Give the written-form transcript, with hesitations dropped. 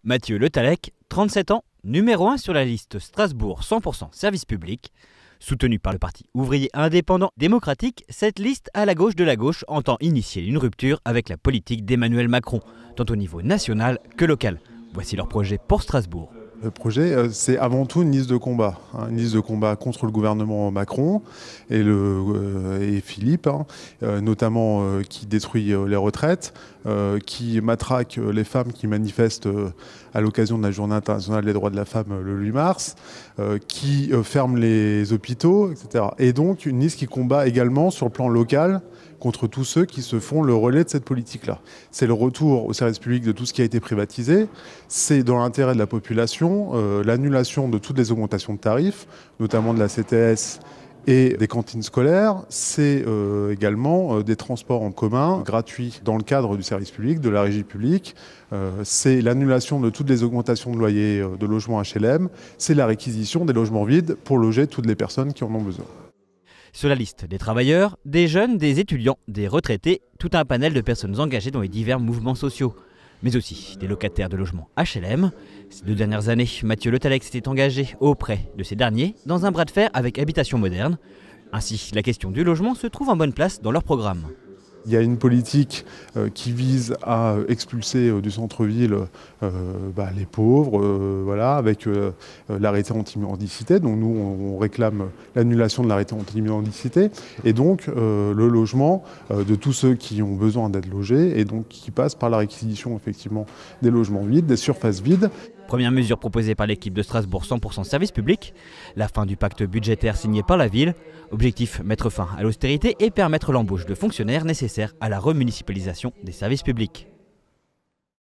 Mathieu Le Tallec, 37 ans, numéro 1 sur la liste Strasbourg 100% service public. Soutenu par le parti ouvrier indépendant démocratique, cette liste à la gauche de la gauche entend initier une rupture avec la politique d'Emmanuel Macron, tant au niveau national que local. Voici leur projet pour Strasbourg. Le projet, c'est avant tout une liste de combat. Une liste de combat contre le gouvernement Macron et Philippe, notamment qui détruit les retraites, qui matraque les femmes qui manifestent à l'occasion de la Journée internationale des droits de la femme le 8 mars, qui ferme les hôpitaux, etc. Et donc une liste qui combat également sur le plan local contre tous ceux qui se font le relais de cette politique-là. C'est le retour au service public de tout ce qui a été privatisé, c'est dans l'intérêt de la population, l'annulation de toutes les augmentations de tarifs, notamment de la CTS et des cantines scolaires, c'est également des transports en commun gratuits dans le cadre du service public, de la régie publique, c'est l'annulation de toutes les augmentations de loyers de logements HLM, c'est la réquisition des logements vides pour loger toutes les personnes qui en ont besoin. Sur la liste des travailleurs, des jeunes, des étudiants, des retraités, tout un panel de personnes engagées dans les divers mouvements sociaux, mais aussi des locataires de logements HLM. Ces 2 dernières années, Mathieu Le Tallec s'était engagé auprès de ces derniers dans un bras de fer avec Habitation Moderne. Ainsi, la question du logement se trouve en bonne place dans leur programme. Il y a une politique qui vise à expulser du centre-ville les pauvres, voilà, avec l'arrêté anti-mendicité. Donc nous, on réclame l'annulation de l'arrêté anti-mendicité et donc le logement de tous ceux qui ont besoin d'être logés et donc qui passe par la réquisition effectivement des logements vides, des surfaces vides. Première mesure proposée par l'équipe de Strasbourg 100% service public, la fin du pacte budgétaire signé par la ville. Objectif, mettre fin à l'austérité et permettre l'embauche de fonctionnaires nécessaires à la remunicipalisation des services publics.